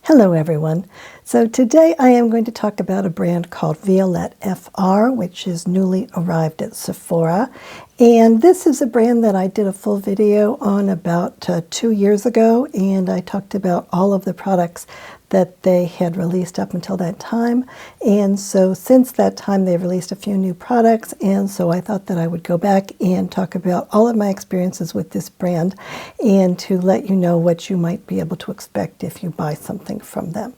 Hello everyone. So today I am going to talk about a brand called Violette FR, which is newly arrived at Sephora. And this is a brand that I did a full video on about 2 years ago, and I talked about all of the products that they had released up until that time. And so since that time they've released a few new products, and so I thought that I would go back and talk about all of my experiences with this brand and to let you know what you might be able to expect if you buy something from them.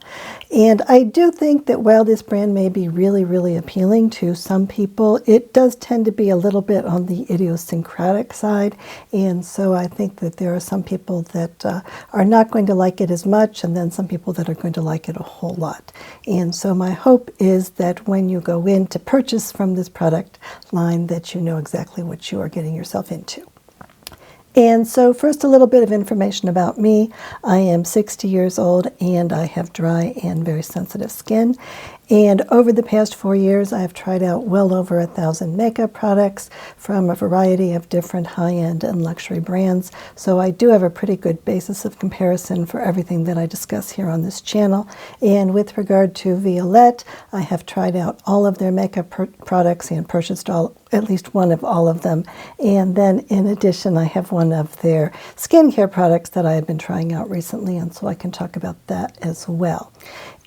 And I do think that while this brand may be really, really appealing to some people, it does tend to be a little bit on the idiosyncratic side. And so I think that there are some people that are not going to like it as much, and then some people that are going to like it a whole lot. And so my hope is that when you go in to purchase from this product line, that you know exactly what you are getting yourself into. And so first, a little bit of information about me. I am 60 years old and I have dry and very sensitive skin. And over the past 4 years, I've tried out well over 1,000 makeup products from a variety of different high-end and luxury brands. So I do have a pretty good basis of comparison for everything that I discuss here on this channel. And with regard to Violette, I have tried out all of their makeup products and purchased at least one of all of them. And then in addition, I have one of their skincare products that I have been trying out recently, and so I can talk about that as well.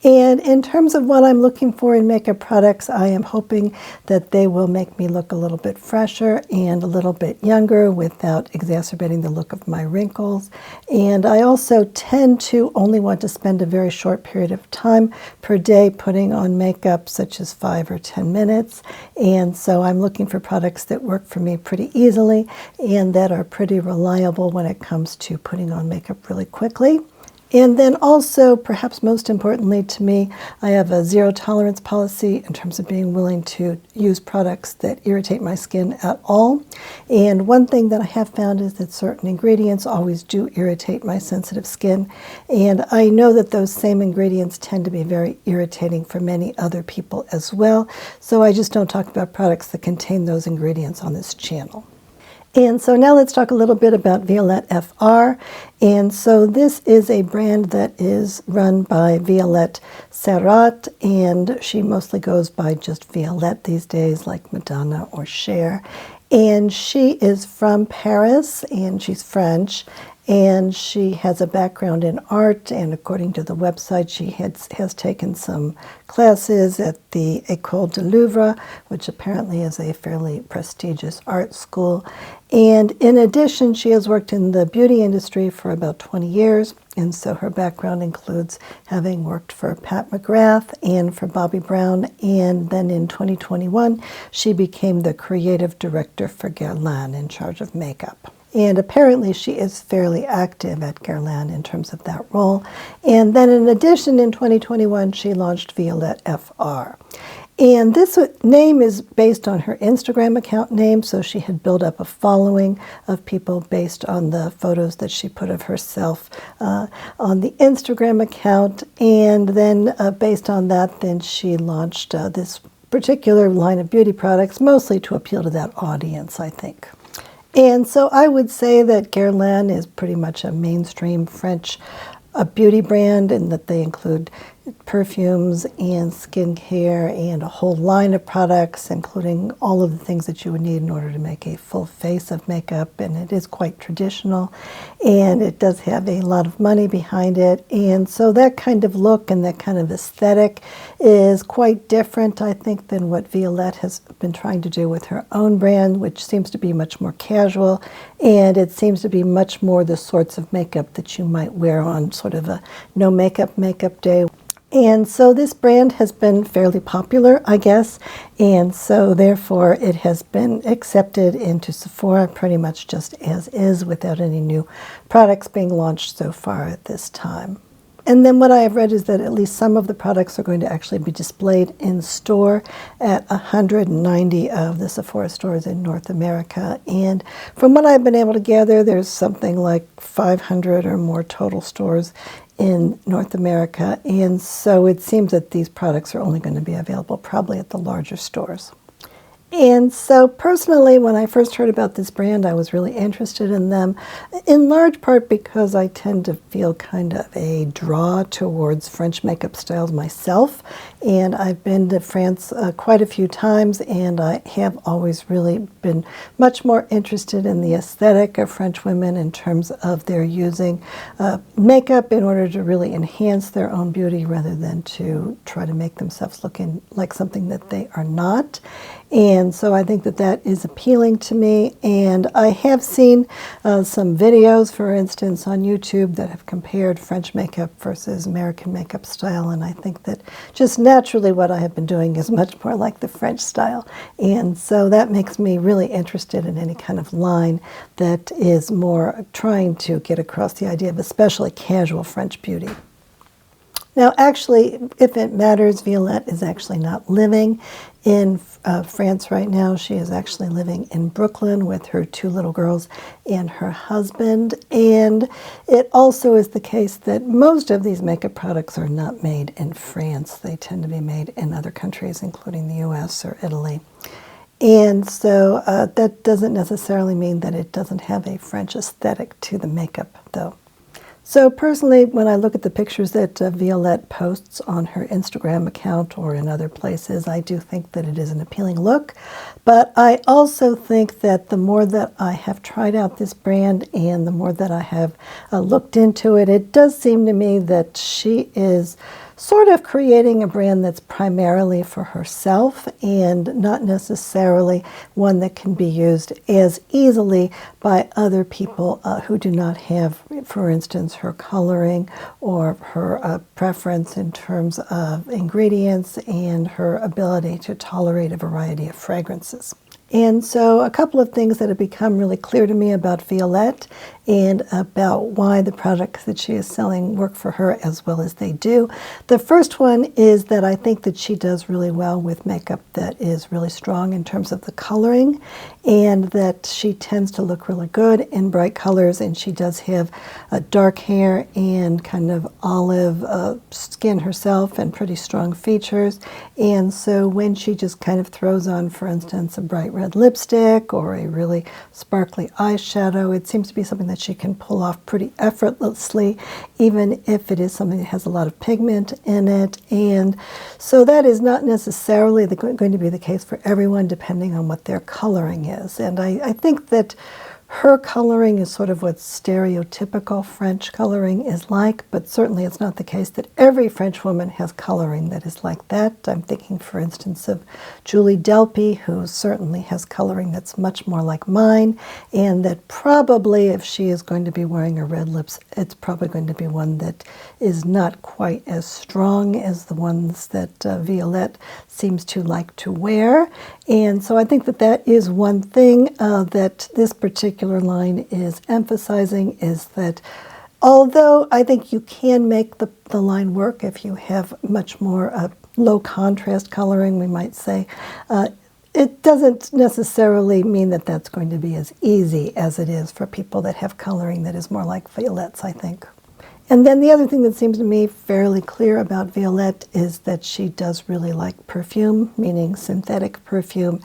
And in terms of what I'm looking for in makeup products, I am hoping that they will make me look a little bit fresher and a little bit younger without exacerbating the look of my wrinkles. And I also tend to only want to spend a very short period of time per day putting on makeup, such as 5 or 10 minutes. And so I'm looking for products that work for me pretty easily and that are pretty reliable when it comes to putting on makeup really quickly. And then also, perhaps most importantly to me, I have a zero tolerance policy in terms of being willing to use products that irritate my skin at all. And one thing that I have found is that certain ingredients always do irritate my sensitive skin. And I know that those same ingredients tend to be very irritating for many other people as well. So I just don't talk about products that contain those ingredients on this channel. And so now let's talk a little bit about Violette FR. And so this is a brand that is run by Violette Serrat, and she mostly goes by just Violette these days, like Madonna or Cher. And she is from Paris, and she's French. And she has a background in art, and according to the website, she has taken some classes at the École de Louvre, which apparently is a fairly prestigious art school. And in addition, she has worked in the beauty industry for about 20 years, and so her background includes having worked for Pat McGrath and for Bobbi Brown, and then in 2021, she became the creative director for Guerlain, in charge of makeup. And apparently she is fairly active at Guerlain in terms of that role. And then in addition, in 2021, she launched Violette FR. And this name is based on her Instagram account name, so she had built up a following of people based on the photos that she put of herself on the Instagram account. And then based on that, then she launched this particular line of beauty products, mostly to appeal to that audience, I think. And so I would say that Guerlain is pretty much a mainstream French beauty brand, and that they include perfumes and skincare and a whole line of products, including all of the things that you would need in order to make a full face of makeup. And it is quite traditional, and it does have a lot of money behind it. And so that kind of look and that kind of aesthetic is quite different, I think, than what Violette has been trying to do with her own brand, which seems to be much more casual, and it seems to be much more the sorts of makeup that you might wear on sort of a no makeup day. And so this brand has been fairly popular, I guess, and so therefore it has been accepted into Sephora pretty much just as is, without any new products being launched so far at this time. And then what I have read is that at least some of the products are going to actually be displayed in store at 190 of the Sephora stores in North America. And from what I've been able to gather, there's something like 500 or more total stores in North America, and so it seems that these products are only going to be available probably at the larger stores. And so personally, when I first heard about this brand, I was really interested in them, in large part because I tend to feel kind of a draw towards French makeup styles myself. And I've been to France quite a few times, and I have always really been much more interested in the aesthetic of French women in terms of their using makeup in order to really enhance their own beauty rather than to try to make themselves looking like something that they are not. And so I think that that is appealing to me. And I have seen some videos, for instance, on YouTube that have compared French makeup versus American makeup style. And I think that just naturally what I have been doing is much more like the French style. And so that makes me really interested in any kind of line that is more trying to get across the idea of especially casual French beauty. Now, actually, if it matters, Violette is actually not living in France right now. She is actually living in Brooklyn with her 2 little girls and her husband. And it also is the case that most of these makeup products are not made in France. They tend to be made in other countries, including the US or Italy. And so that doesn't necessarily mean that it doesn't have a French aesthetic to the makeup, though. So personally, when I look at the pictures that Violette posts on her Instagram account or in other places, I do think that it is an appealing look. But I also think that the more that I have tried out this brand and the more that I have looked into it, it does seem to me that she is sort of creating a brand that's primarily for herself and not necessarily one that can be used as easily by other people who do not have, for instance, her coloring or her preference in terms of ingredients and her ability to tolerate a variety of fragrances. And so a couple of things that have become really clear to me about Violette and about why the products that she is selling work for her as well as they do. The first one is that I think that she does really well with makeup that is really strong in terms of the coloring, and that she tends to look really good in bright colors, and she does have dark hair and kind of olive skin herself and pretty strong features. And so when she just kind of throws on, for instance, a bright red lipstick or a really sparkly eyeshadow, it seems to be something that she can pull off pretty effortlessly, even if it is something that has a lot of pigment in it. And so that is not necessarily going to be the case for everyone, depending on what their coloring is. And I think that her coloring is sort of what stereotypical French coloring is like, but certainly it's not the case that every French woman has coloring that is like that. I'm thinking, for instance, of Julie Delpy, who certainly has coloring that's much more like mine, and that probably if she is going to be wearing a red lips, it's probably going to be one that is not quite as strong as the ones that Violette seems to like to wear. And so I think that that is one thing that this particular line is emphasizing, is that although I think you can make the line work if you have much more low contrast coloring, we might say, it doesn't necessarily mean that that's going to be as easy as it is for people that have coloring that is more like Violette's, I think. And then the other thing that seems to me fairly clear about Violette is that she does really like perfume, meaning synthetic perfume,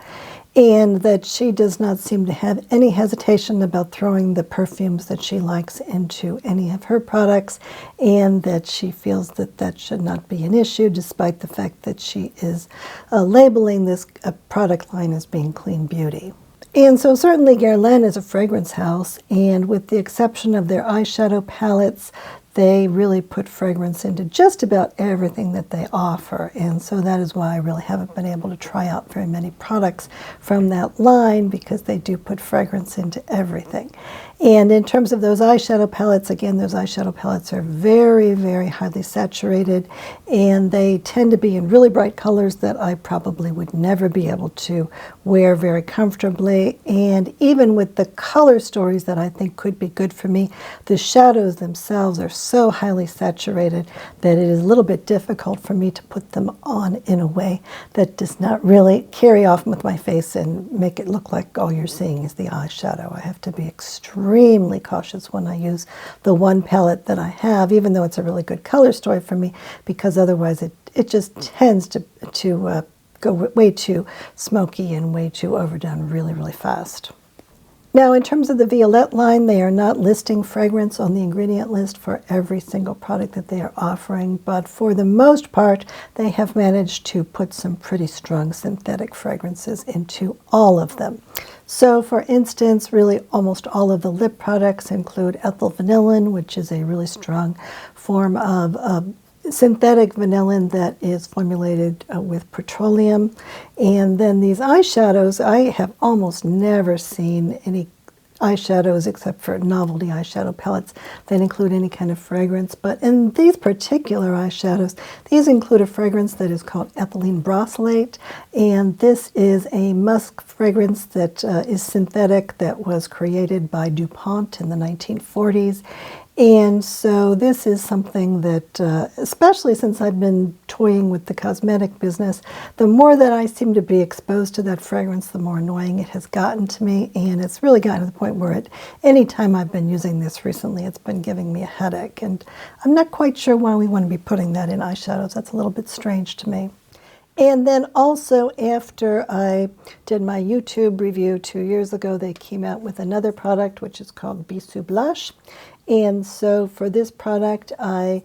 and that she does not seem to have any hesitation about throwing the perfumes that she likes into any of her products, and that she feels that that should not be an issue, despite the fact that she is labeling this product line as being clean beauty. And so certainly Guerlain is a fragrance house, and with the exception of their eyeshadow palettes, they really put fragrance into just about everything that they offer. And so that is why I really haven't been able to try out very many products from that line, because they do put fragrance into everything. And in terms of those eyeshadow palettes, again, those eyeshadow palettes are very, very highly saturated, and they tend to be in really bright colors that I probably would never be able to wear very comfortably. And even with the color stories that I think could be good for me, the shadows themselves are so highly saturated that it is a little bit difficult for me to put them on in a way that does not really carry off with my face and make it look like all you're seeing is the eyeshadow. I have to be extremely cautious when I use the one palette that I have, even though it's a really good color story for me, because otherwise it just tends to go way too smoky and way too overdone really, really fast. Now, in terms of the Violette line, they are not listing fragrance on the ingredient list for every single product that they are offering, but for the most part, they have managed to put some pretty strong synthetic fragrances into all of them. So, for instance, really almost all of the lip products include ethyl vanillin, which is a really strong form of synthetic vanillin that is formulated with petroleum. And then these eyeshadows, I have almost never seen any eyeshadows except for novelty eyeshadow palettes that include any kind of fragrance. But in these particular eyeshadows, these include a fragrance that is called ethylene brassylate. And this is a musk fragrance that is synthetic that was created by DuPont in the 1940s. And so this is something that, especially since I've been toying with the cosmetic business, the more that I seem to be exposed to that fragrance, the more annoying it has gotten to me. And it's really gotten to the point where at any time I've been using this recently, it's been giving me a headache. And I'm not quite sure why we want to be putting that in eyeshadows. That's a little bit strange to me. And then also after I did my YouTube review 2 years ago, they came out with another product which is called Bisou blush. And so for this product, I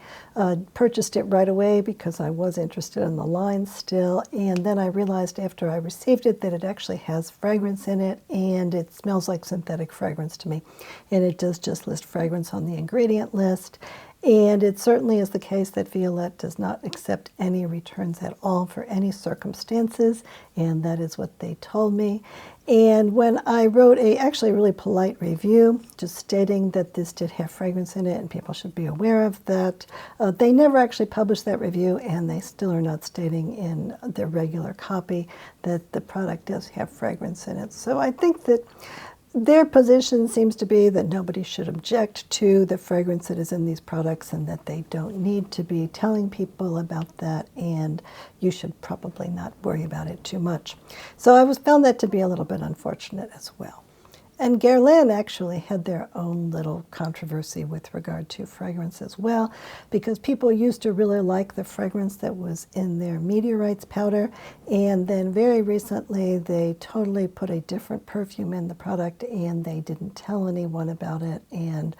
purchased it right away because I was interested in the line still. And then I realized after I received it that it actually has fragrance in it, and it smells like synthetic fragrance to me. And it does just list fragrance on the ingredient list. And it certainly is the case that Violette does not accept any returns at all for any circumstances, and that is what they told me. And when I wrote actually a really polite review, just stating that this did have fragrance in it and people should be aware of that, they never actually published that review, and they still are not stating in their regular copy that the product does have fragrance in it. So I think that their position seems to be that nobody should object to the fragrance that is in these products and that they don't need to be telling people about that, and you should probably not worry about it too much. So I found that to be a little bit unfortunate as well. And Guerlain actually had their own little controversy with regard to fragrance as well, because people used to really like the fragrance that was in their meteorites powder, and then very recently they totally put a different perfume in the product and they didn't tell anyone about it, and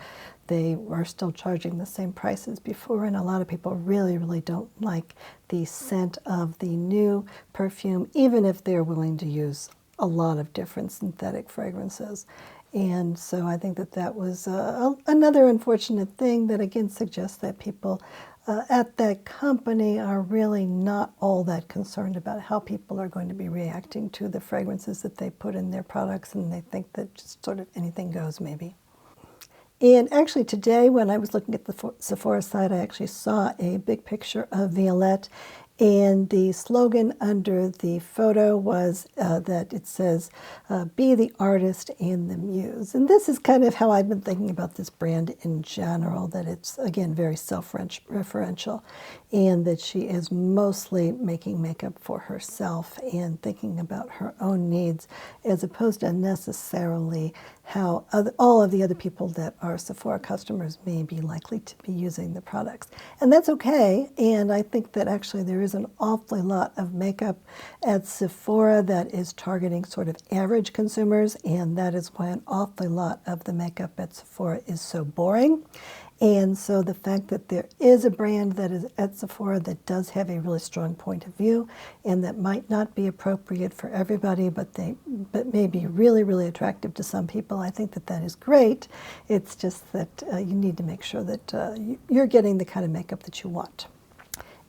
they are still charging the same price as before, and a lot of people really, really don't like the scent of the new perfume, even if they're willing to use a lot of different synthetic fragrances. And so I think that that was another unfortunate thing that again suggests that people at that company are really not all that concerned about how people are going to be reacting to the fragrances that they put in their products, and they think that just sort of anything goes maybe. And actually today when I was looking at the Sephora site, I actually saw a big picture of Violette, and the slogan under the photo was that it says, be the artist and the muse. And this is kind of how I've been thinking about this brand in general, that it's, again, very self-referential, and that she is mostly making makeup for herself and thinking about her own needs, as opposed to necessarily how all of the other people that are Sephora customers may be likely to be using the products. And that's okay, and I think that actually there is an awfully lot of makeup at Sephora that is targeting sort of average consumers, and that is why an awfully lot of the makeup at Sephora is so boring. And so the fact that there is a brand that is at Sephora that does have a really strong point of view, and that might not be appropriate for everybody, but may be really, really attractive to some people, I think that that is great. It's just that you need to make sure that you're getting the kind of makeup that you want.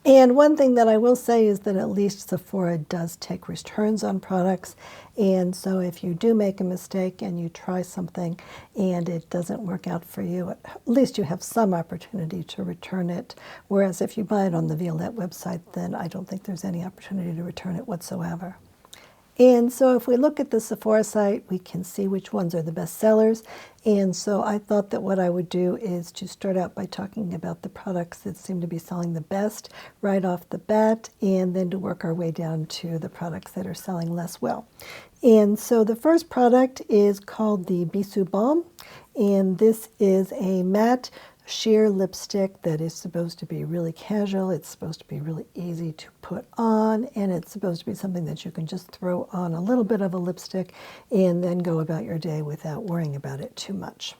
And one thing that I will say is that at least Sephora does take returns on products. And so if you do make a mistake and you try something and it doesn't work out for you, at least you have some opportunity to return it. Whereas if you buy it on the Violette website, then I don't think there's any opportunity to return it whatsoever. And so if we look at the Sephora site, we can see which ones are the best sellers. And so I thought that what I would do is to start out by talking about the products that seem to be selling the best right off the bat, and then to work our way down to the products that are selling less well. And so the first product is called the Bisou Balm, and this is a matte sheer lipstick that is supposed to be really casual. It's supposed to be really easy to put on, and it's supposed to be something that you can just throw on a little bit of a lipstick and then go about your day without worrying about it too much.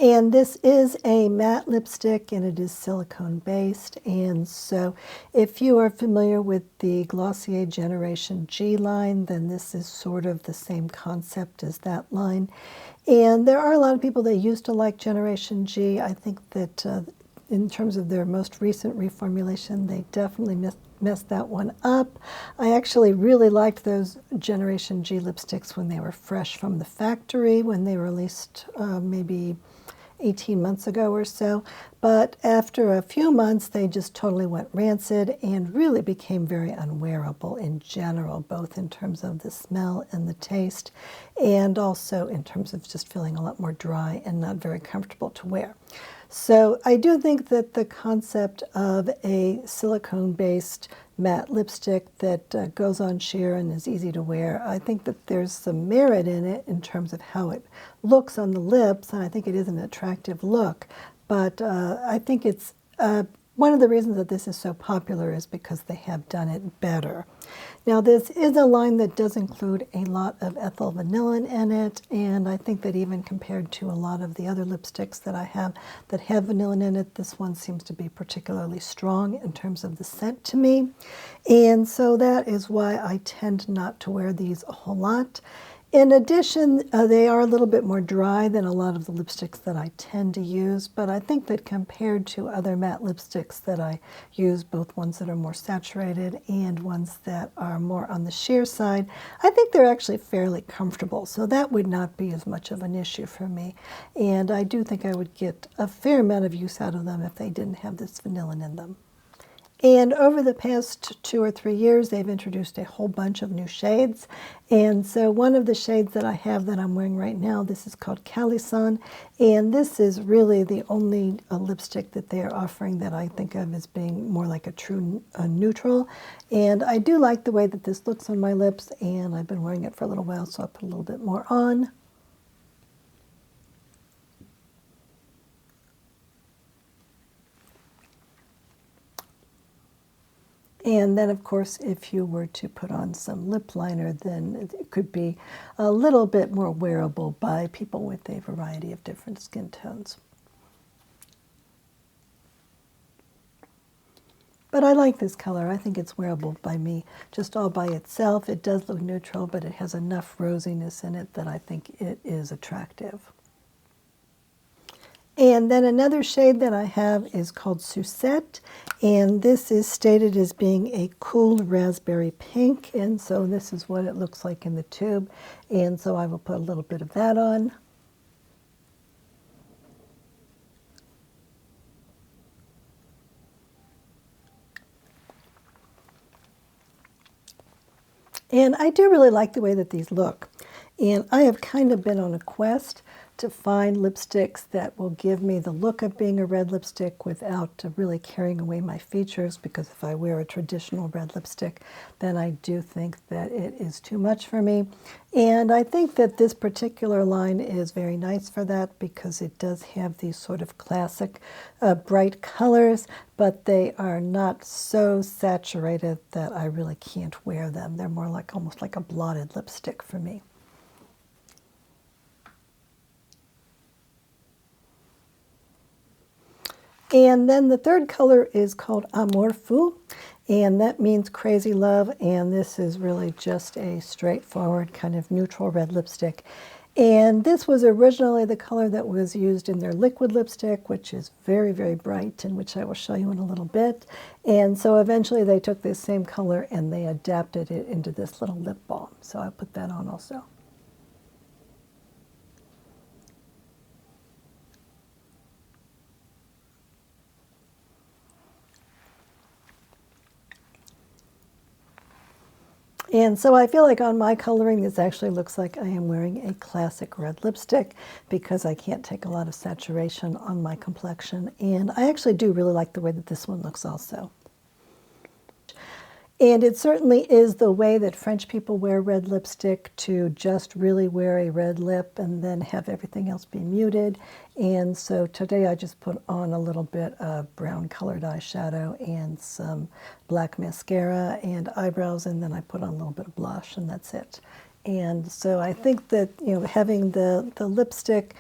And this is a matte lipstick, and it is silicone based. And so if you are familiar with the Glossier Generation G line, then this is sort of the same concept as that line. And there are a lot of people that used to like Generation G. I think that in terms of their most recent reformulation, they definitely messed that one up. I actually really liked those Generation G lipsticks when they were fresh from the factory, when they were released maybe 18 months ago or so, but after a few months they just totally went rancid and really became very unwearable in general, both in terms of the smell and the taste, and also in terms of just feeling a lot more dry and not very comfortable to wear. So I do think that the concept of a silicone-based matte lipstick that goes on sheer and is easy to wear, I think that there's some merit in it in terms of how it looks on the lips, and I think it is an attractive look. But I think it's one of the reasons that this is so popular is because they have done it better. Now, this is a line that does include a lot of ethyl vanillin in it, and I think that even compared to a lot of the other lipsticks that I have that have vanillin in it, this one seems to be particularly strong in terms of the scent to me. And so that is why I tend not to wear these a whole lot. In addition, they are a little bit more dry than a lot of the lipsticks that I tend to use, but I think that compared to other matte lipsticks that I use, both ones that are more saturated and ones that are more on the sheer side, I think they're actually fairly comfortable, so that would not be as much of an issue for me. And I do think I would get a fair amount of use out of them if they didn't have this vanillin in them. And over the past 2 or 3 years, they've introduced a whole bunch of new shades. And so one of the shades that I have that I'm wearing right now, this is called Calisan. And this is really the only lipstick that they are offering that I think of as being more like a true neutral. And I do like the way that this looks on my lips, and I've been wearing it for a little while, so I'll put a little bit more on. And then, of course, if you were to put on some lip liner, then it could be a little bit more wearable by people with a variety of different skin tones. But I like this color. I think it's wearable by me just all by itself. It does look neutral, but it has enough rosiness in it that I think it is attractive. And then another shade that I have is called Susette, and this is stated as being a cool raspberry pink, and so this is what it looks like in the tube, and so I will put a little bit of that on. And I do really like the way that these look, and I have kind of been on a quest to find lipsticks that will give me the look of being a red lipstick without really carrying away my features, because if I wear a traditional red lipstick, then I do think that it is too much for me. And I think that this particular line is very nice for that, because it does have these sort of classic bright colors, but they are not so saturated that I really can't wear them. They're more like almost like a blotted lipstick for me. And then the third color is called Amour Fou, and that means crazy love, and this is really just a straightforward kind of neutral red lipstick. And this was originally the color that was used in their liquid lipstick, which is very, very bright, and which I will show you in a little bit. And so eventually they took this same color and they adapted it into this little lip balm. So I put that on also. And so I feel like on my coloring, this actually looks like I am wearing a classic red lipstick, because I can't take a lot of saturation on my complexion. And I actually do really like the way that this one looks also. And it certainly is the way that French people wear red lipstick, to just really wear a red lip and then have everything else be muted. And so today I just put on a little bit of brown colored eyeshadow and some black mascara and eyebrows, and then I put on a little bit of blush, and that's it. And so I think that, having the lipstick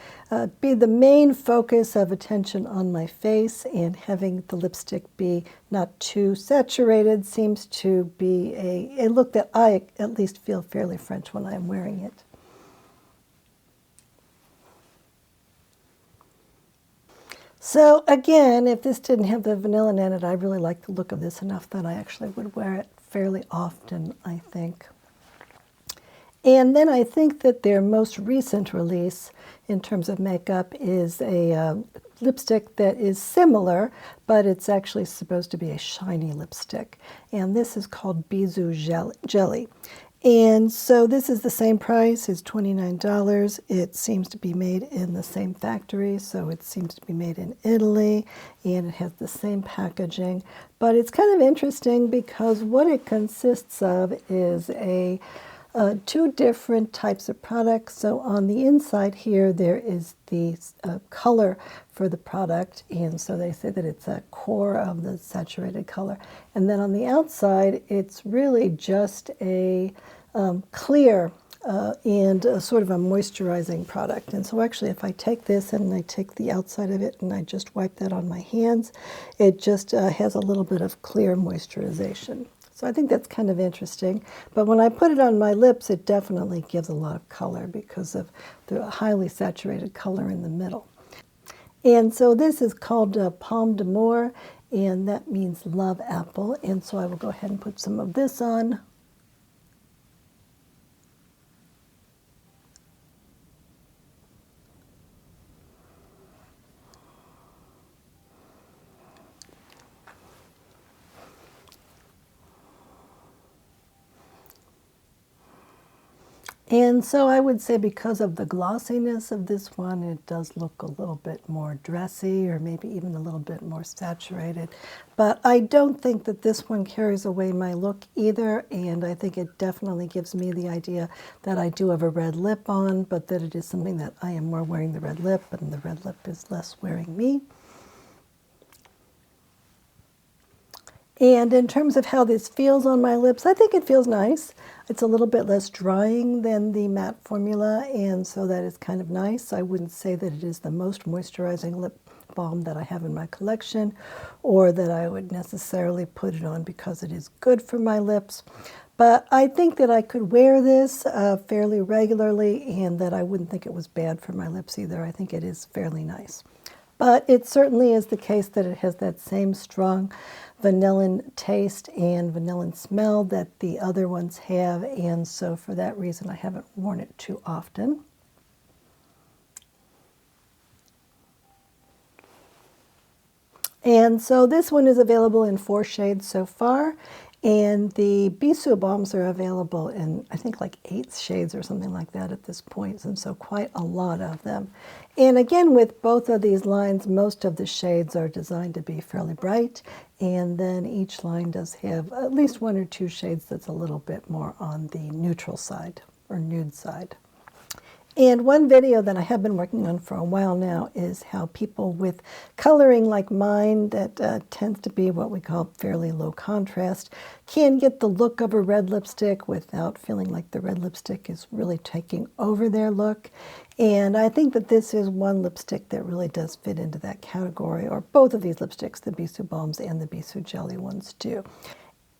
be the main focus of attention on my face, and having the lipstick be not too saturated, seems to be a look that I at least feel fairly French when I'm wearing it. So again, if this didn't have the vanilla in it, I really like the look of this enough that I actually would wear it fairly often, I think. And then I think that their most recent release in terms of makeup is a lipstick that is similar, but it's actually supposed to be a shiny lipstick. And this is called Bisou Jelly. And so this is the same price, it's $29. It seems to be made in the same factory, so it seems to be made in Italy, and it has the same packaging. But it's kind of interesting because what it consists of is two different types of products. So on the inside here, there is the color for the product, and so they say that it's a core of the saturated color. And then on the outside, it's really just a clear and sort of a moisturizing product. And so actually, if I take this and I take the outside of it and I just wipe that on my hands, it just has a little bit of clear moisturization. So I think that's kind of interesting. But when I put it on my lips, it definitely gives a lot of color because of the highly saturated color in the middle. And so this is called Pomme d'Amour, and that means love apple. And so I will go ahead and put some of this on. And so I would say because of the glossiness of this one, it does look a little bit more dressy, or maybe even a little bit more saturated. But I don't think that this one carries away my look either, and I think it definitely gives me the idea that I do have a red lip on, but that it is something that I am more wearing the red lip, and the red lip is less wearing me. And in terms of how this feels on my lips, I think it feels nice. It's a little bit less drying than the matte formula, and so that is kind of nice. I wouldn't say that it is the most moisturizing lip balm that I have in my collection, or that I would necessarily put it on because it is good for my lips. But I think that I could wear this fairly regularly, and that I wouldn't think it was bad for my lips either. I think it is fairly nice. But it certainly is the case that it has that same strong vanillin taste and vanillin smell that the other ones have, and so for that reason I haven't worn it too often. And so this one is available in 4 shades so far, and the Bisou balms are available in, I think, like 8 shades or something like that at this point, and so quite a lot of them. And again, with both of these lines, most of the shades are designed to be fairly bright, and then each line does have at least 1 or 2 shades that's a little bit more on the neutral side, or nude side. And one video that I have been working on for a while now is how people with coloring like mine, that tends to be what we call fairly low contrast, can get the look of a red lipstick without feeling like the red lipstick is really taking over their look. And I think that this is one lipstick that really does fit into that category, or both of these lipsticks, the Bisou Balms and the Bisou Jelly ones do.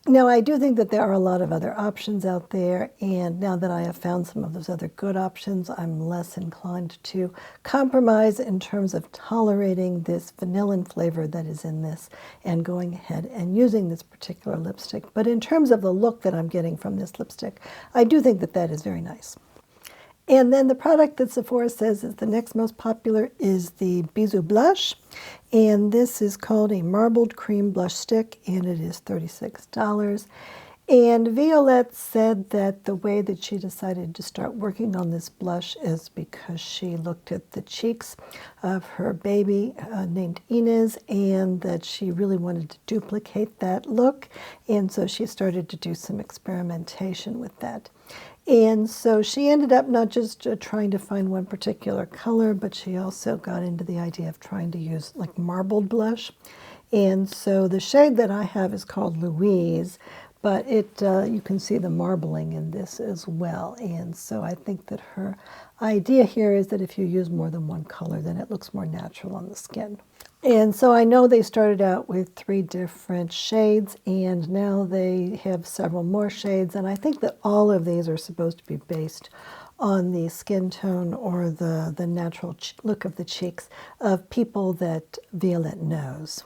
Now, I do think that there are a lot of other options out there, and now that I have found some of those other good options, I'm less inclined to compromise in terms of tolerating this vanillin flavor that is in this and going ahead and using this particular lipstick. But in terms of the look that I'm getting from this lipstick, I do think that that is very nice. And then the product that Sephora says is the next most popular is the Bisou blush. And this is called a marbled cream blush stick, and it is $36. And Violette said that the way that she decided to start working on this blush is because she looked at the cheeks of her baby named Inez, and that she really wanted to duplicate that look. And so she started to do some experimentation with that. And so she ended up not just trying to find one particular color, but she also got into the idea of trying to use like marbled blush. And so the shade that I have is called Louise, but you can see the marbling in this as well. And so I think that her idea here is that if you use more than one color, then it looks more natural on the skin. And so I know they started out with 3 different shades, and now they have several more shades. And I think that all of these are supposed to be based on the skin tone or the natural look of the cheeks of people that Violette knows.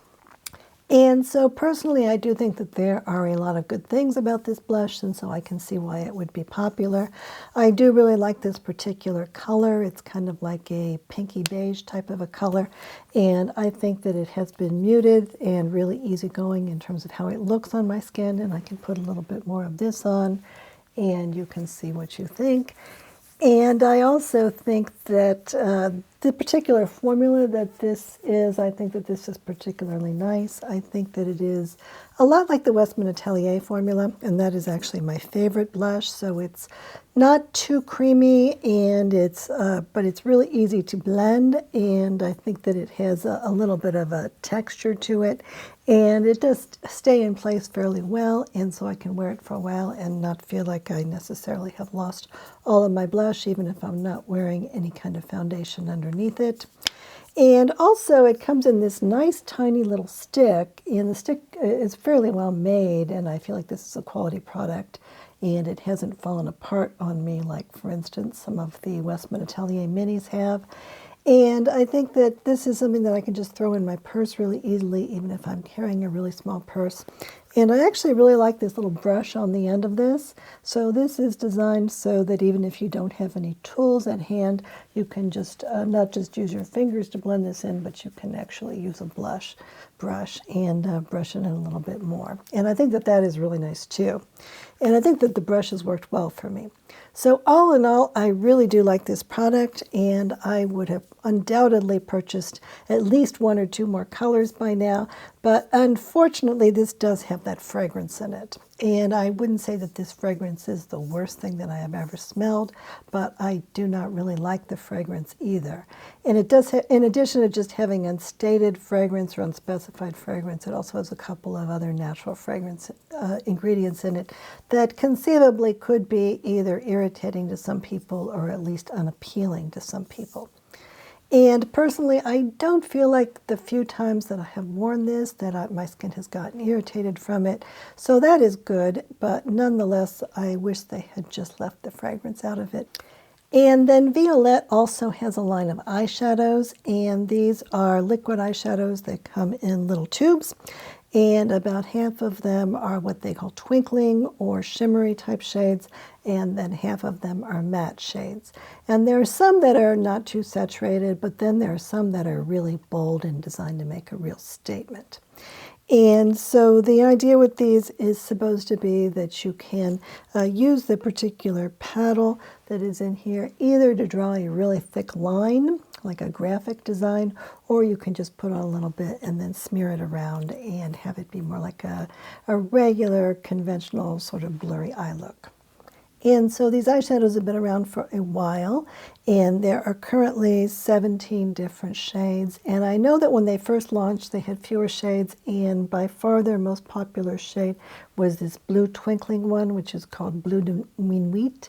And so personally, I do think that there are a lot of good things about this blush, and so I can see why it would be popular. I do really like this particular color. It's kind of like a pinky beige type of a color, and I think that it has been muted and really easygoing in terms of how it looks on my skin, and I can put a little bit more of this on, and you can see what you think. And I also think that the particular formula that this is, I think that this is particularly nice. I think that it is a lot like the Westman Atelier formula, and that is actually my favorite blush. So it's not too creamy, and but it's really easy to blend, and I think that it has a little bit of a texture to it, and it does stay in place fairly well, and so I can wear it for a while and not feel like I necessarily have lost all of my blush, even if I'm not wearing any kind of foundation underneath it. And also it comes in this nice tiny little stick, and the stick is fairly well made, and I feel like this is a quality product, and it hasn't fallen apart on me like, for instance, some of the Westman Atelier minis have. And I think that this is something that I can just throw in my purse really easily, even if I'm carrying a really small purse. And I actually really like this little brush on the end of this. So this is designed so that even if you don't have any tools at hand, you can just not just use your fingers to blend this in, but you can actually use a brush and brush it in a little bit more. And I think that that is really nice too. And I think that the brush has worked well for me. So all in all, I really do like this product, and I would have undoubtedly purchased at least 1 or 2 more colors by now, but unfortunately this does have that fragrance in it. And I wouldn't say that this fragrance is the worst thing that I have ever smelled, but I do not really like the fragrance either. And it does, in addition to just having unstated fragrance or unspecified fragrance, it also has a couple of other natural fragrance ingredients in it that conceivably could be either irritating to some people or at least unappealing to some people. And personally, I don't feel like the few times that I have worn this that my skin has gotten irritated from it. So that is good, but nonetheless, I wish they had just left the fragrance out of it. And then Violette also has a line of eyeshadows, and these are liquid eyeshadows that come in little tubes. And about half of them are what they call twinkling or shimmery type shades, and then half of them are matte shades. And there are some that are not too saturated, but then there are some that are really bold and designed to make a real statement. And so the idea with these is supposed to be that you can use the particular paddle that is in here either to draw a really thick line, like a graphic design, or you can just put on a little bit and then smear it around and have it be more like a regular, conventional, sort of blurry eye look. And so these eyeshadows have been around for a while, and there are currently 17 different shades. And I know that when they first launched, they had fewer shades, and by far their most popular shade was this blue twinkling one, which is called Bleu de Minuit.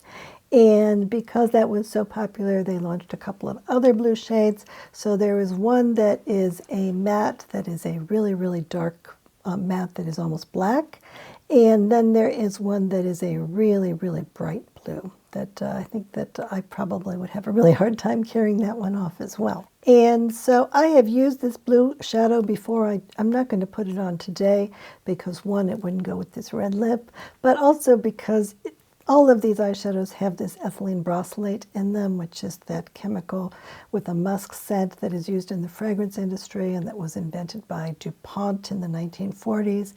And because that was so popular, they launched a couple of other blue shades. So there is one that is a matte, that is a really, really dark matte that is almost black. And then there is one that is a really, really bright blue that I think that I probably would have a really hard time carrying that one off as well. And so I have used this blue shadow before. I'm not going to put it on today because, one, it wouldn't go with this red lip, but also because all of these eyeshadows have this ethylene brassylate in them, which is that chemical with a musk scent that is used in the fragrance industry and that was invented by DuPont in the 1940s.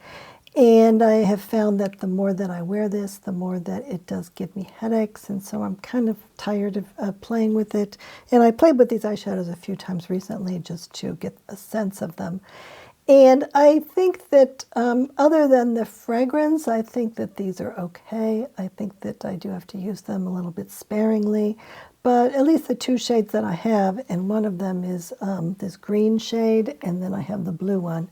And I have found that the more that I wear this, the more that it does give me headaches, and so I'm kind of tired of playing with it. And I played with these eyeshadows a few times recently just to get a sense of them. And I think that other than the fragrance, I think that these are okay. I think that I do have to use them a little bit sparingly. But at least the two shades that I have, and one of them is this green shade, and then I have the blue one.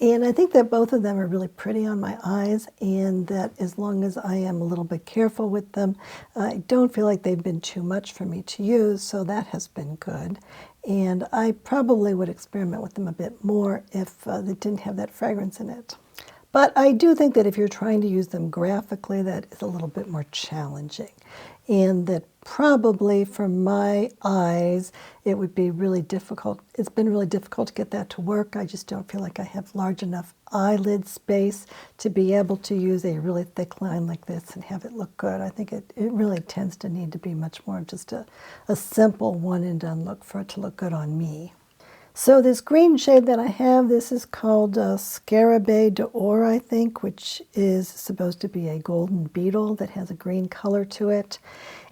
And I think that both of them are really pretty on my eyes, and that as long as I am a little bit careful with them, I don't feel like they've been too much for me to use, so that has been good. And I probably would experiment with them a bit more if they didn't have that fragrance in it. But I do think that if you're trying to use them graphically, that is a little bit more challenging. And that probably for my eyes, it would be really difficult. It's been really difficult to get that to work. I just don't feel like I have large enough eyelid space to be able to use a really thick line like this and have it look good. I think it really tends to need to be much more just a simple one and done look for it to look good on me. So this green shade that I have, this is called Scarabée d'Or, I think, which is supposed to be a golden beetle that has a green color to it.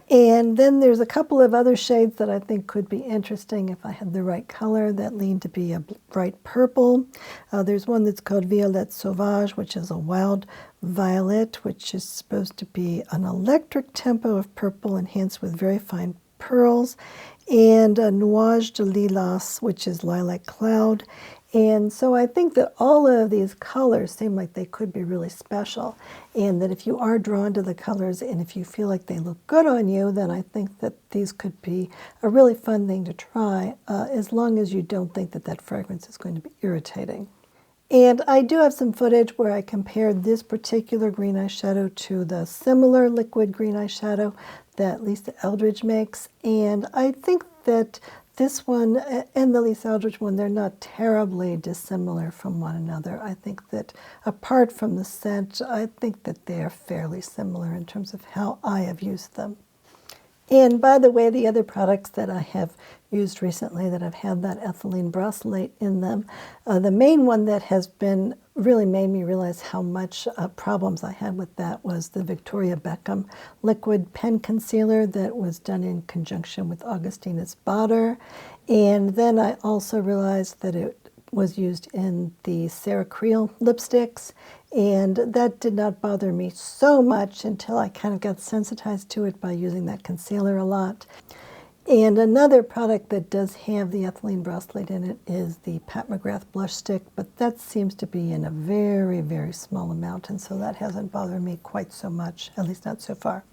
And then there's a couple of other shades that I think could be interesting if I had the right color that lean to be a bright purple. There's one that's called Violette Sauvage, which is a wild violet, which is supposed to be an electric tempo of purple enhanced with very fine pearls, and a Nuage de Lilas, which is lilac cloud. And so I think that all of these colors seem like they could be really special, and that if you are drawn to the colors and if you feel like they look good on you, then I think that these could be a really fun thing to try, as long as you don't think that that fragrance is going to be irritating. And I do have some footage where I compared this particular green eyeshadow to the similar liquid green eyeshadow that Lisa Eldridge makes. And I think that this one and the Lisa Eldridge one, they're not terribly dissimilar from one another. I think that apart from the scent, I think that they are fairly similar in terms of how I have used them. And by the way, the other products that I have used recently that have had that ethylene bracelet in them, the main one that has been really made me realize how much problems I had with that was the Victoria Beckham liquid pen concealer that was done in conjunction with Augustina Spader. And then I also realized that it was used in the Sarah Creel lipsticks, and that did not bother me so much until I kind of got sensitized to it by using that concealer a lot. And another product that does have the ethylene bracelet in it is the Pat McGrath blush stick, but that seems to be in a very, very small amount, and so that hasn't bothered me quite so much, at least not so far.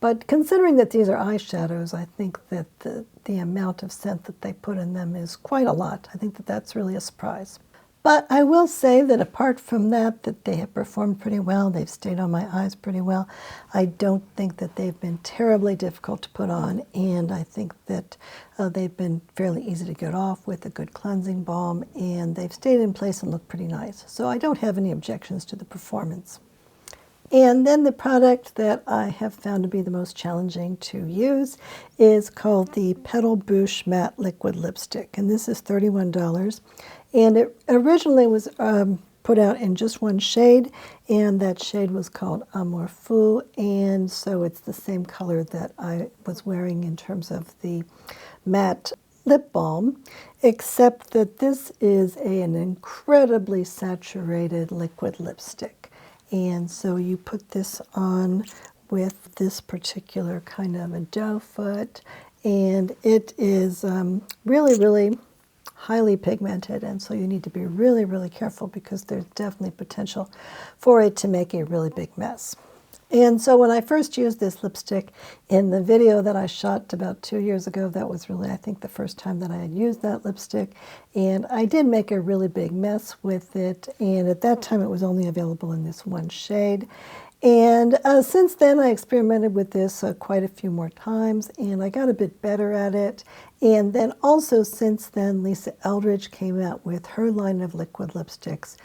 But considering that these are eyeshadows, I think that the amount of scent that they put in them is quite a lot. I think that that's really a surprise. But I will say that apart from that they have performed pretty well. They've stayed on my eyes pretty well. I don't think that they've been terribly difficult to put on, and I think that they've been fairly easy to get off with a good cleansing balm, and they've stayed in place and look pretty nice. So I don't have any objections to the performance. And then the product that I have found to be the most challenging to use is called the Petal Bouche Matte Liquid Lipstick. And this is $31. And it originally was put out in just one shade, and that shade was called Amour Fou. And so it's the same color that I was wearing in terms of the matte lip balm, except that this is an incredibly saturated liquid lipstick. And so you put this on with this particular kind of a doe foot, and it is really, really highly pigmented, and so you need to be really, really careful because there's definitely potential for it to make a really big mess. And so when I first used this lipstick in the video that I shot about 2 years ago, that was really, I think, the first time that I had used that lipstick, and I did make a really big mess with it, and at that time it was only available in this one shade. And since then I experimented with this quite a few more times, and I got a bit better at it. And then also since then, Lisa Eldridge came out with her line of liquid lipsticks.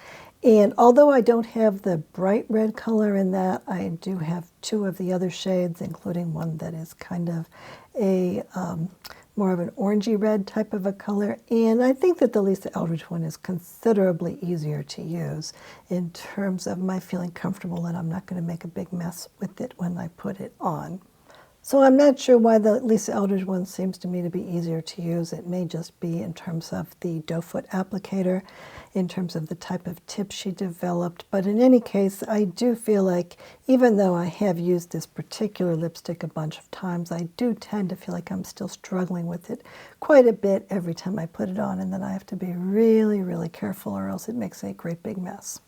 And although I don't have the bright red color in that, I do have two of the other shades, including one that is kind of a more of an orangey red type of a color. And I think that the Lisa Eldridge one is considerably easier to use in terms of my feeling comfortable that I'm not going to make a big mess with it when I put it on. So I'm not sure why the Lisa Eldridge one seems to me to be easier to use. It may just be in terms of the doe foot applicator, in terms of the type of tip she developed. But in any case, I do feel like even though I have used this particular lipstick a bunch of times, I do tend to feel like I'm still struggling with it quite a bit every time I put it on, and then I have to be really, really careful or else it makes a great big mess.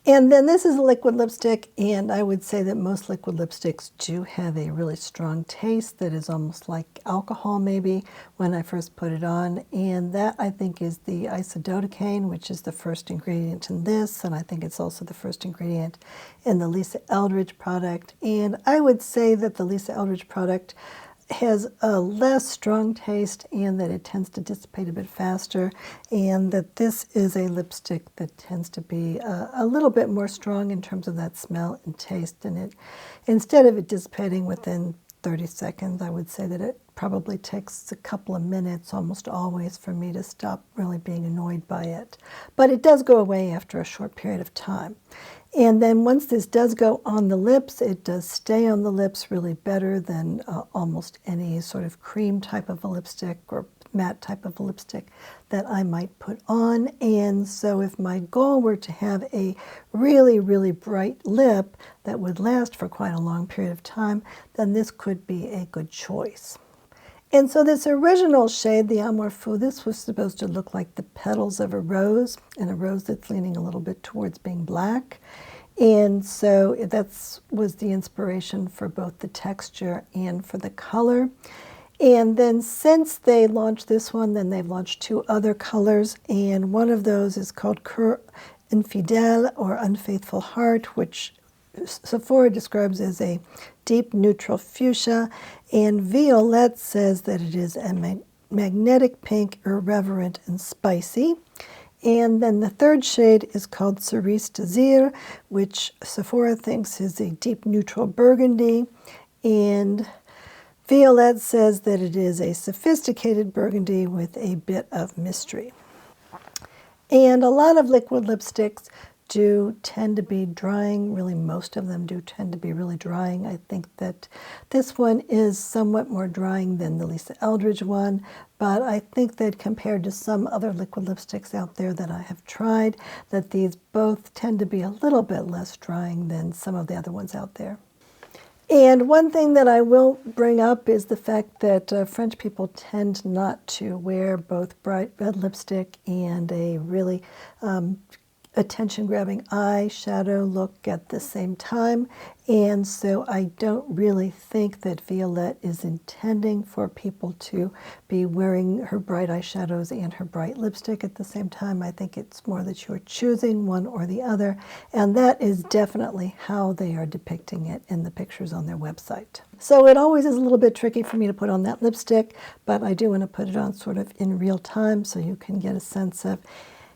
And then this is a liquid lipstick, and I would say that most liquid lipsticks do have a really strong taste that is almost like alcohol maybe when I first put it on. And that I think is the isododecane, which is the first ingredient in this, and I think it's also the first ingredient in the Lisa Eldridge product. And I would say that the Lisa Eldridge product has a less strong taste and that it tends to dissipate a bit faster, and that this is a lipstick that tends to be a little bit more strong in terms of that smell and taste. And it, instead of it dissipating within 30 seconds, I would say that it probably takes a couple of minutes almost always for me to stop really being annoyed by it. But it does go away after a short period of time. And then once this does go on the lips, it does stay on the lips really better than almost any sort of cream type of a lipstick or matte type of a lipstick that I might put on. And so if my goal were to have a really, really bright lip that would last for quite a long period of time, then this could be a good choice. And so this original shade, the Amour Fou, this was supposed to look like the petals of a rose, and a rose that's leaning a little bit towards being black. And so that was the inspiration for both the texture and for the color. And then since they launched this one, then they've launched two other colors, and one of those is called Cœur Infidèle, or Unfaithful Heart, which Sephora describes as a deep neutral fuchsia, and Violette says that it is a magnetic pink, irreverent, and spicy. And then the third shade is called Cerise Désir, which Sephora thinks is a deep neutral burgundy, and Violette says that it is a sophisticated burgundy with a bit of mystery. And a lot of liquid lipsticks do tend to be drying. Really, most of them do tend to be really drying. I think that this one is somewhat more drying than the Lisa Eldridge one, but I think that compared to some other liquid lipsticks out there that I have tried, that these both tend to be a little bit less drying than some of the other ones out there. And one thing that I will bring up is the fact that French people tend not to wear both bright red lipstick and a really attention-grabbing eyeshadow look at the same time, and so I don't really think that Violette is intending for people to be wearing her bright eyeshadows and her bright lipstick at the same time. I think it's more that you're choosing one or the other, and that is definitely how they are depicting it in the pictures on their website. So it always is a little bit tricky for me to put on that lipstick, but I do want to put it on sort of in real time so you can get a sense of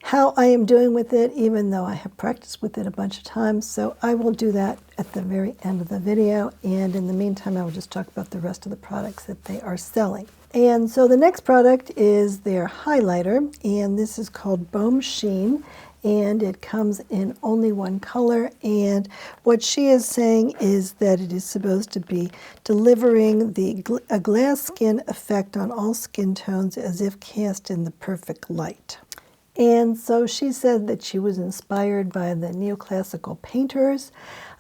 how I am doing with it, even though I have practiced with it a bunch of times. So I will do that at the very end of the video, and in the meantime I will just talk about the rest of the products that they are selling. And so the next product is their highlighter, and this is called Baume Sheen, and it comes in only one color, and what she is saying is that it is supposed to be delivering a glass skin effect on all skin tones as if cast in the perfect light. And so she said that she was inspired by the neoclassical painters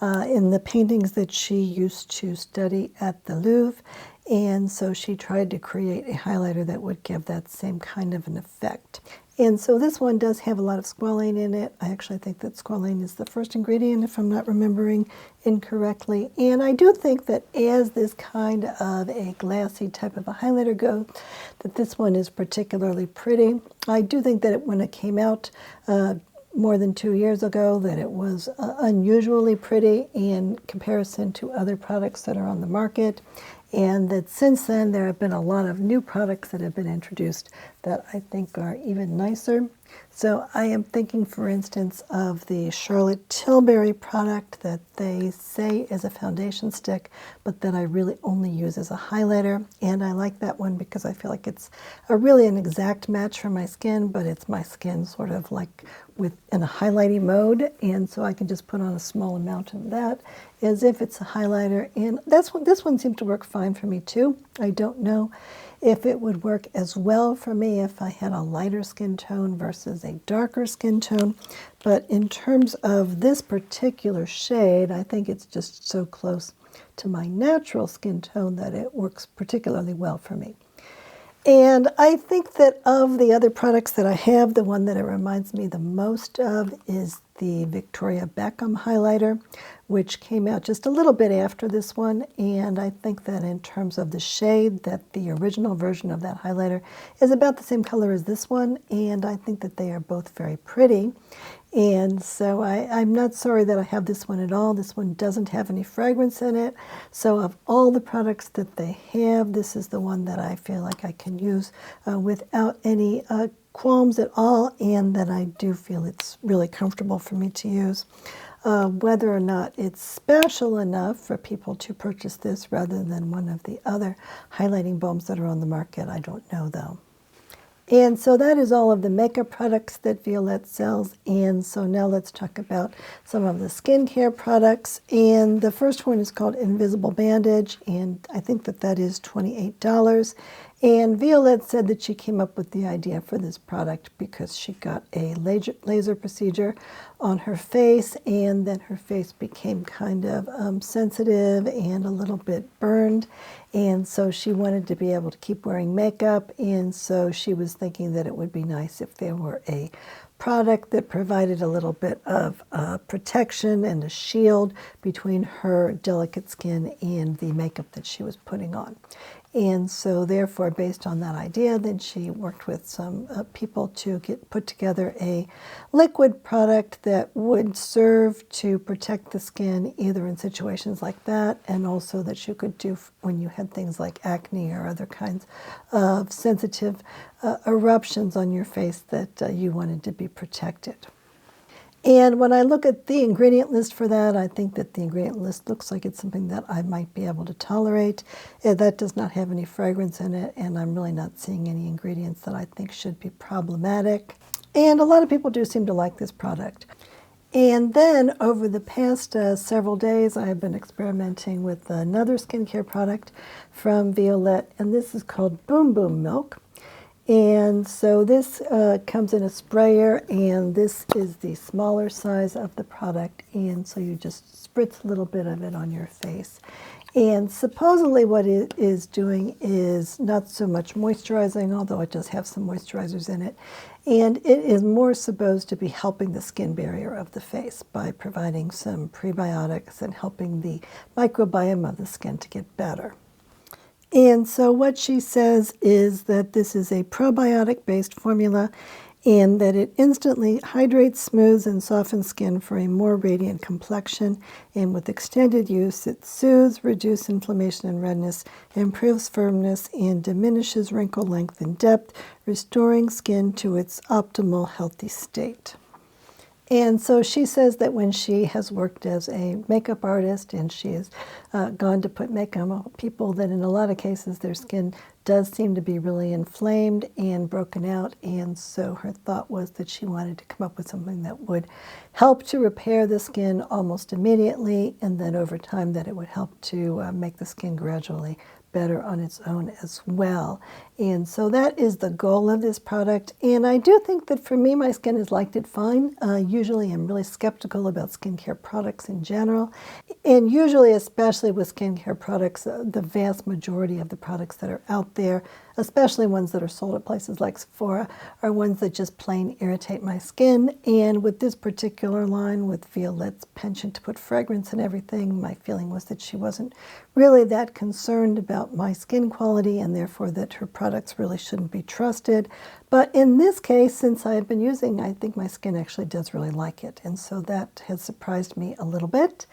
in the paintings that she used to study at the Louvre. And so she tried to create a highlighter that would give that same kind of an effect. And so this one does have a lot of squalane in it. I actually think that squalane is the first ingredient, if I'm not remembering incorrectly. And I do think that as this kind of a glassy type of a highlighter goes, that this one is particularly pretty. I do think that when it came out more than 2 years ago, that it was unusually pretty in comparison to other products that are on the market. And that since then there have been a lot of new products that have been introduced that I think are even nicer. So I am thinking, for instance, of the Charlotte Tilbury product that they say is a foundation stick, but that I really only use as a highlighter. And I like that one because I feel like it's really an exact match for my skin, but it's my skin sort of like in a highlighting mode. And so I can just put on a small amount of that as if it's a highlighter. And this one seemed to work fine for me too. I don't know if it would work as well for me if I had a lighter skin tone versus a darker skin tone. But in terms of this particular shade, I think it's just so close to my natural skin tone that it works particularly well for me. And I think that of the other products that I have, the one that it reminds me the most of is the Victoria Beckham highlighter, which came out just a little bit after this one. And I think that in terms of the shade, that the original version of that highlighter is about the same color as this one. And I think that they are both very pretty. And so I'm not sorry that I have this one at all. This one doesn't have any fragrance in it. So of all the products that they have, this is the one that I feel like I can use without any qualms at all, and that I do feel it's really comfortable for me to use. Whether or not it's special enough for people to purchase this rather than one of the other highlighting balms that are on the market, I don't know though. And so that is all of the makeup products that Violette sells. And so now let's talk about some of the skincare products. And the first one is called Invisible Bandage, and I think that that is $28. And Violette said that she came up with the idea for this product because she got a laser procedure on her face, and then her face became kind of sensitive and a little bit burned. And so she wanted to be able to keep wearing makeup, and so she was thinking that it would be nice if there were a product that provided a little bit of protection and a shield between her delicate skin and the makeup that she was putting on. And so therefore, based on that idea, then she worked with some people to put together a liquid product that would serve to protect the skin either in situations like that, and also that you could do when you had things like acne or other kinds of sensitive eruptions on your face that you wanted to be protected. And when I look at the ingredient list for that, I think that the ingredient list looks like it's something that I might be able to tolerate. That does not have any fragrance in it, and I'm really not seeing any ingredients that I think should be problematic. And a lot of people do seem to like this product. And then over the past several days, I have been experimenting with another skincare product from Violette, and this is called Boum-Boum Milk. And so this comes in a sprayer, and this is the smaller size of the product, and so you just spritz a little bit of it on your face. And supposedly what it is doing is not so much moisturizing, although it does have some moisturizers in it, and it is more supposed to be helping the skin barrier of the face by providing some prebiotics and helping the microbiome of the skin to get better. And so what she says is that this is a probiotic-based formula, and that it instantly hydrates, smooths, and softens skin for a more radiant complexion. And with extended use, it soothes, reduces inflammation and redness, improves firmness, and diminishes wrinkle length and depth, restoring skin to its optimal healthy state. And so she says that when she has worked as a makeup artist and she has gone to put makeup on people, that in a lot of cases their skin does seem to be really inflamed and broken out. And so her thought was that she wanted to come up with something that would help to repair the skin almost immediately, and then over time that it would help to make the skin gradually better on its own as well. And so that is the goal of this product. And I do think that for me, my skin has liked it fine. Usually I'm really skeptical about skincare products in general. And usually, especially with skincare products, the vast majority of the products that are out there, especially ones that are sold at places like Sephora, are ones that just plain irritate my skin. And with this particular line, with Violette's penchant to put fragrance and everything, my feeling was that she wasn't really that concerned about my skin quality, and therefore that her products really shouldn't be trusted. But in this case, since I've been using, I think my skin actually does really like it. And so that has surprised me a little bit.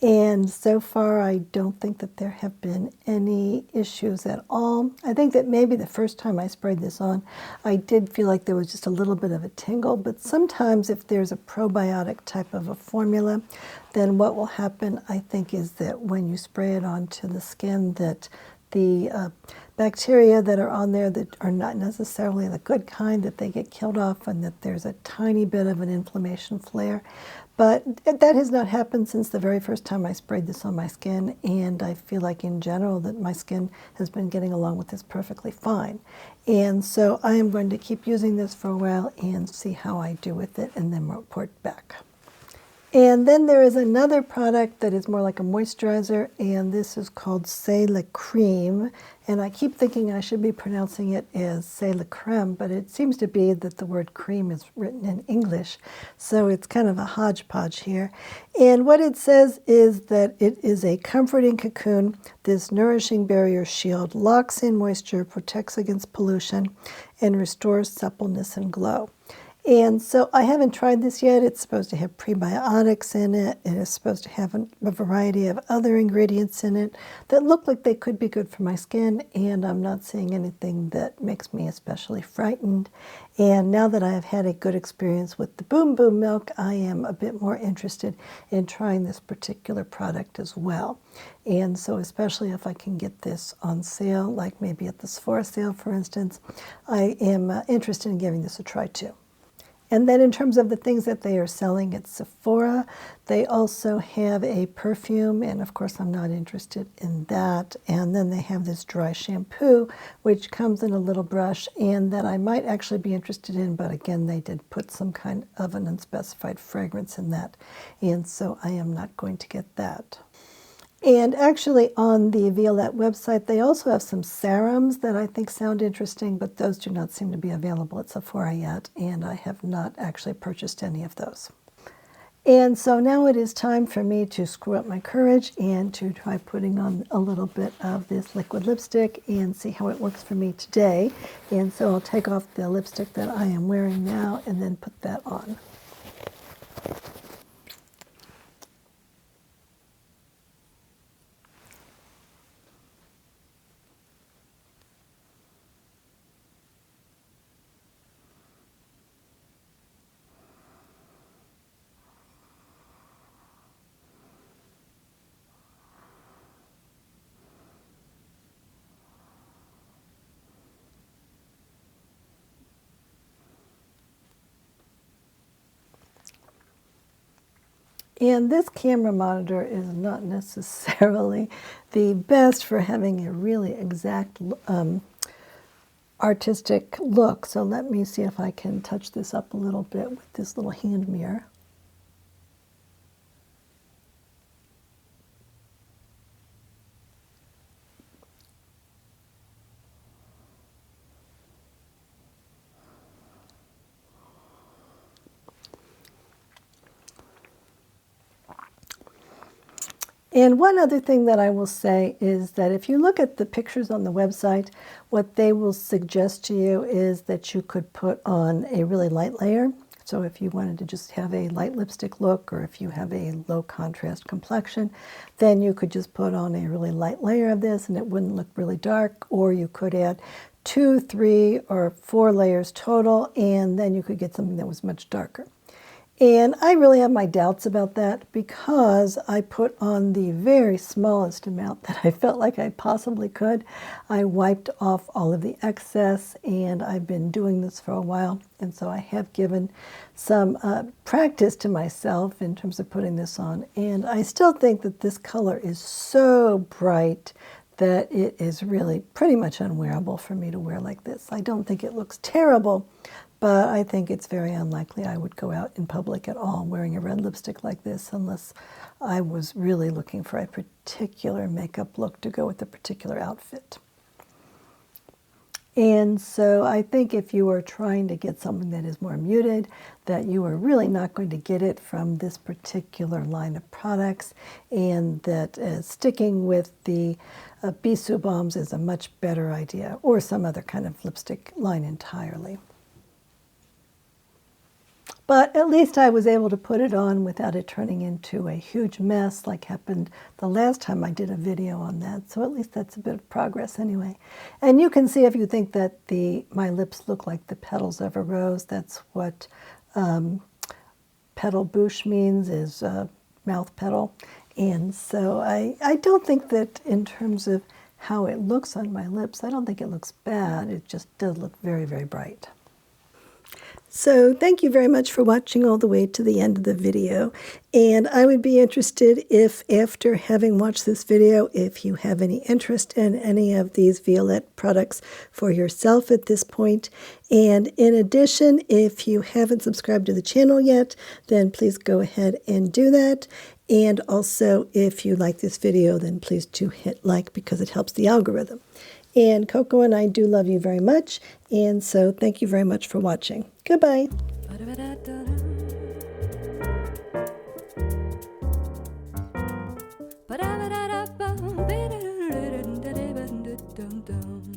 And so far, I don't think that there have been any issues at all. I think that maybe the first time I sprayed this on, I did feel like there was just a little bit of a tingle, but sometimes if there's a probiotic type of a formula, then what will happen, I think, is that when you spray it onto the skin, that the bacteria that are on there that are not necessarily the good kind, that they get killed off, and that there's a tiny bit of an inflammation flare. But that has not happened since the very first time I sprayed this on my skin, and I feel like in general that my skin has been getting along with this perfectly fine. And so I am going to keep using this for a while and see how I do with it and then report back. And then there is another product that is more like a moisturizer, and this is called C'est la Crème. And I keep thinking I should be pronouncing it as C'est la Crème, but it seems to be that the word cream is written in English. So it's kind of a hodgepodge here. And what it says is that it is a comforting cocoon. This nourishing barrier shield locks in moisture, protects against pollution, and restores suppleness and glow. And so I haven't tried this yet. It's supposed to have prebiotics in it. It is supposed to have a variety of other ingredients in it that look like they could be good for my skin, and I'm not seeing anything that makes me especially frightened. And now that I have had a good experience with the Boum-Boum milk, I am a bit more interested in trying this particular product as well. And so especially if I can get this on sale, like maybe at the Sephora sale, for instance, I am interested in giving this a try too. And then in terms of the things that they are selling at Sephora, they also have a perfume, and of course I'm not interested in that. And then they have this dry shampoo, which comes in a little brush, and that I might actually be interested in, but again, they did put some kind of an unspecified fragrance in that, and so I am not going to get that. And actually on the Violette website, they also have some serums that I think sound interesting, but those do not seem to be available at Sephora yet, and I have not actually purchased any of those. And so now it is time for me to screw up my courage and to try putting on a little bit of this liquid lipstick and see how it works for me today. And so I'll take off the lipstick that I am wearing now and then put that on. And this camera monitor is not necessarily the best for having a really exact artistic look. So let me see if I can touch this up a little bit with this little hand mirror. And one other thing that I will say is that if you look at the pictures on the website, what they will suggest to you is that you could put on a really light layer. So if you wanted to just have a light lipstick look, or if you have a low contrast complexion, then you could just put on a really light layer of this and it wouldn't look really dark. Or you could add 2, 3, or 4 layers total, and then you could get something that was much darker. And I really have my doubts about that because I put on the very smallest amount that I felt like I possibly could. I wiped off all of the excess, and I've been doing this for a while, and so I have given some practice to myself in terms of putting this on. And I still think that this color is so bright that it is really pretty much unwearable for me to wear like this. I don't think it looks terrible, but I think it's very unlikely I would go out in public at all wearing a red lipstick like this unless I was really looking for a particular makeup look to go with a particular outfit. And so I think if you are trying to get something that is more muted, that you are really not going to get it from this particular line of products, and that sticking with the Bisou balms is a much better idea, or some other kind of lipstick line entirely. But at least I was able to put it on without it turning into a huge mess like happened the last time I did a video on that. So at least that's a bit of progress anyway. And you can see if you think that my lips look like the petals of a rose, that's what petal bouche means, is mouth petal. And so I don't think that in terms of how it looks on my lips, I don't think it looks bad. It just does look very, very bright. So thank you very much for watching all the way to the end of the video. And I would be interested if, after having watched this video, if you have any interest in any of these Violette products for yourself at this point. And in addition, if you haven't subscribed to the channel yet, then please go ahead and do that. And also, if you like this video, then please do hit like because it helps the algorithm. And Coco and I do love you very much, and so thank you very much for watching. Goodbye. Ba-da-ba-da-da-bum, ba-da-da-da-da-da-da-da-da-da-da-da.